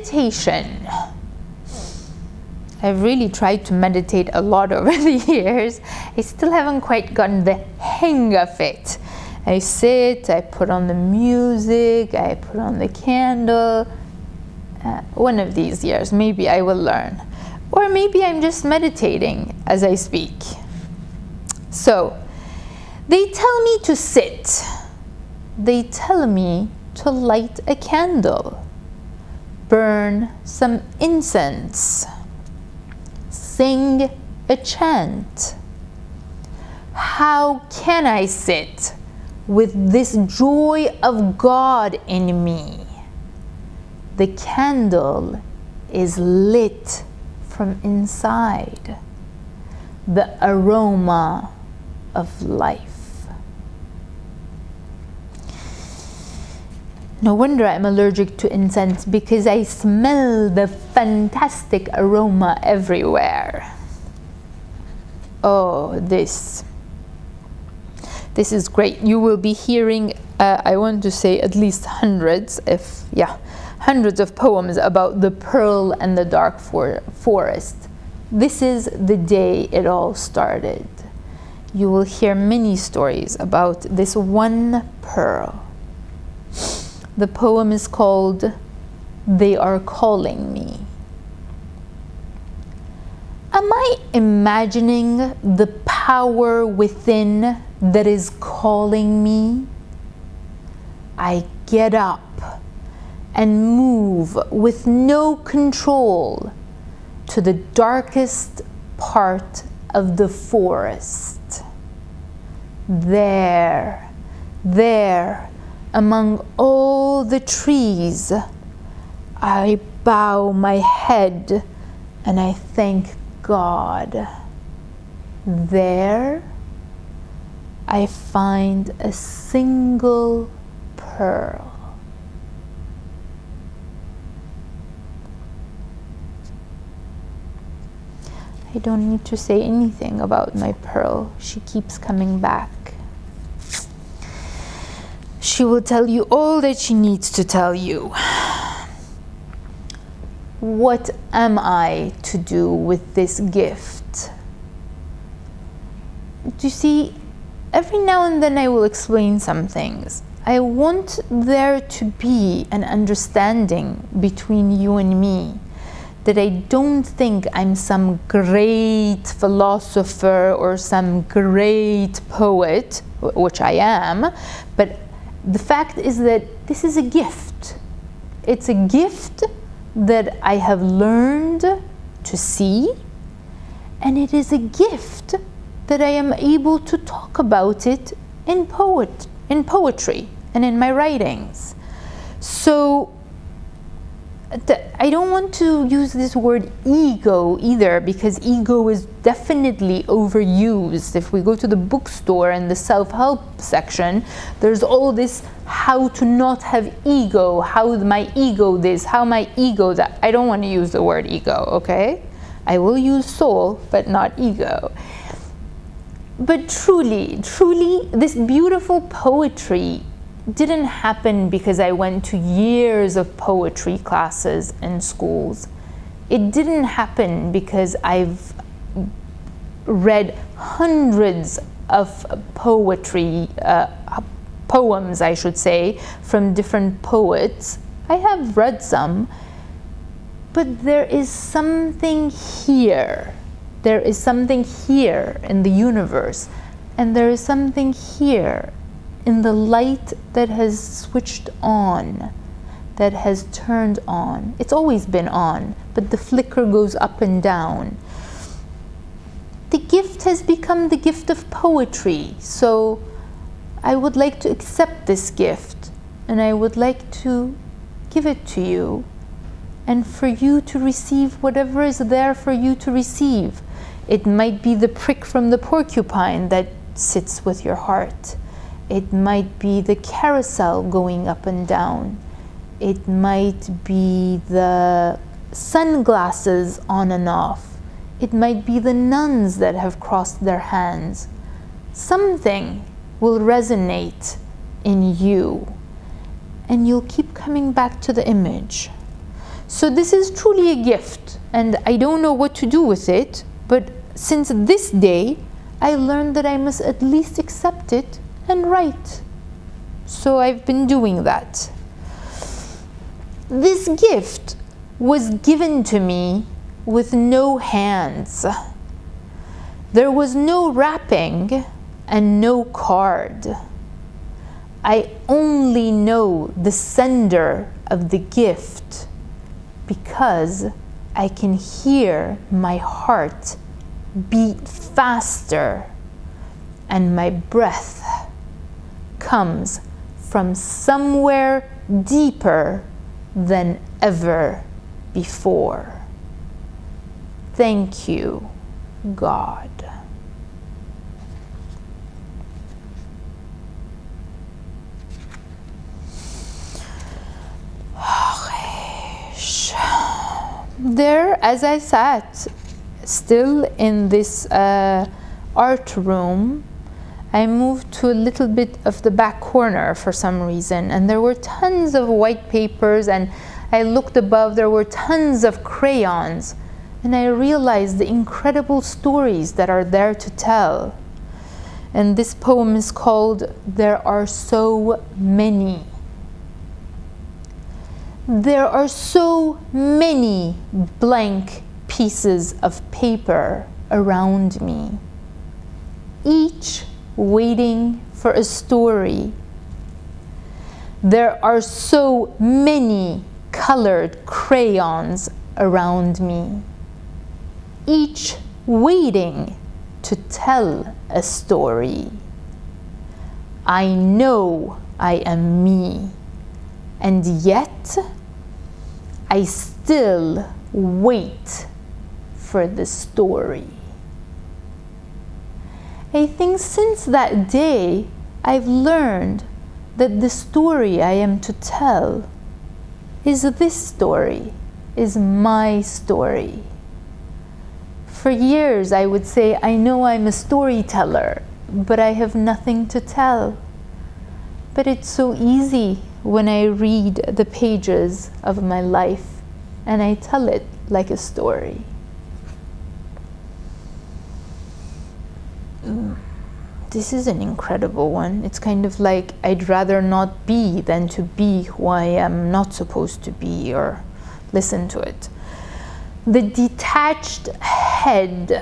meditation. I've really tried to meditate a lot over the years. I still haven't quite gotten the hang of it. I sit, I put on the music, I put on the candle. One of these years, maybe I will learn. Or maybe I'm just meditating as I speak. So, they tell me to sit. They tell me to light a candle, burn some incense, sing a chant. How can I sit with this joy of God in me? The candle is lit from inside, the aroma of life. No wonder I'm allergic to incense, because I smell the fantastic aroma everywhere. Oh, this is great. You will be hearing, I want to say at least hundreds of poems about the pearl and the dark forest. This is the day it all started. You will hear many stories about this one pearl. The poem is called "They Are Calling Me." Am I imagining the power within that is calling me? I get up and move with no control to the darkest part of the forest. There, among all the trees, I bow my head and I thank God. There, I find a single pearl. I don't need to say anything about my pearl. She keeps coming back. She will tell you all that she needs to tell you. What am I to do with this gift? Do you see, every now and then I will explain some things. I want there to be an understanding between you and me, that I don't think I'm some great philosopher or some great poet, which I am, but the fact is that this is a gift. It's a gift that I have learned to see, and it is a gift that I am able to talk about it in poetry and in my writings. So I don't want to use this word ego either, because ego is definitely overused. If we go to the bookstore and the self-help section, there's all this how to not have ego, how my ego this, how my ego that. I don't want to use the word ego, okay? I will use soul, but not ego. But truly, this beautiful poetry didn't happen because I went to years of poetry classes in schools. It didn't happen because I've read hundreds of poems, I should say, from different poets. I have read some, but there is something here. There is something here in the universe, and there is something here in the light that has switched on, that has turned on. It's always been on, but the flicker goes up and down. The gift has become the gift of poetry, so I would like to accept this gift, and I would like to give it to you, and for you to receive whatever is there for you to receive. It might be the prick from the porcupine that sits with your heart. It might be the carousel going up and down. It might be the sunglasses on and off. It might be the nuns that have crossed their hands. Something will resonate in you, and you'll keep coming back to the image. So this is truly a gift, and I don't know what to do with it, but since this day, I learned that I must at least accept it and write. So I've been doing that. This gift was given to me with no hands. There was no wrapping and no card. I only know the sender of the gift because I can hear my heart beat faster and my breath comes from somewhere deeper than ever before. Thank you, God. There, as I sat still in this art room, I moved to a little bit of the back corner for some reason, and there were tons of white papers, and I looked above, there were tons of crayons, and I realized the incredible stories that are there to tell. And this poem is called "There Are So Many." There are so many blank pieces of paper around me, each waiting for a story. There are so many colored crayons around me, each waiting to tell a story. I know I am me, and yet I still wait for the story. I think since that day, I've learned that the story I am to tell is this story, is my story. For years, I would say, I know I'm a storyteller, but I have nothing to tell. But it's so easy when I read the pages of my life and I tell it like a story. This is an incredible one. It's kind of like I'd rather not be than to be who I am not supposed to be, or listen to it. The detached head.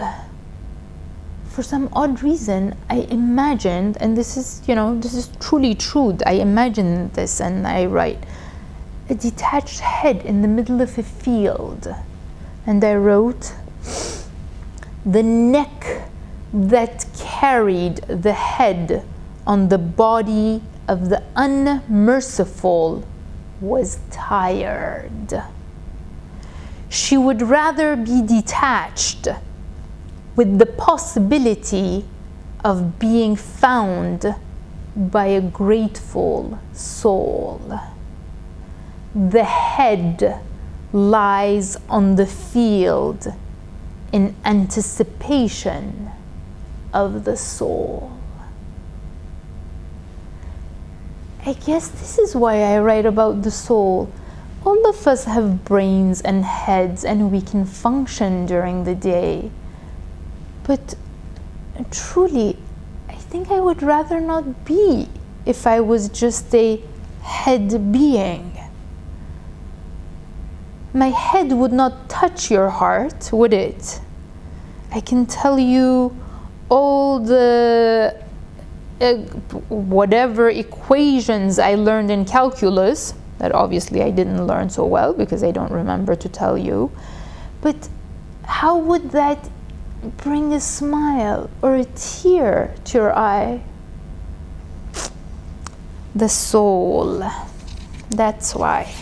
For some odd reason, I imagined, and this is, this is truly true, I imagined this and I write, a detached head in the middle of a field. And I wrote, the neck that carried the head on the body of the unmerciful was tired. She would rather be detached with the possibility of being found by a grateful soul. The head lies on the field in anticipation of the soul. I guess this is why I write about the soul. All of us have brains and heads, and we can function during the day. But truly, I think I would rather not be if I was just a head being. My head would not touch your heart, would it? I can tell you all the whatever equations I learned in calculus, that obviously I didn't learn so well because I don't remember to tell you, but how would that bring a smile or a tear to your eye? The soul, that's why.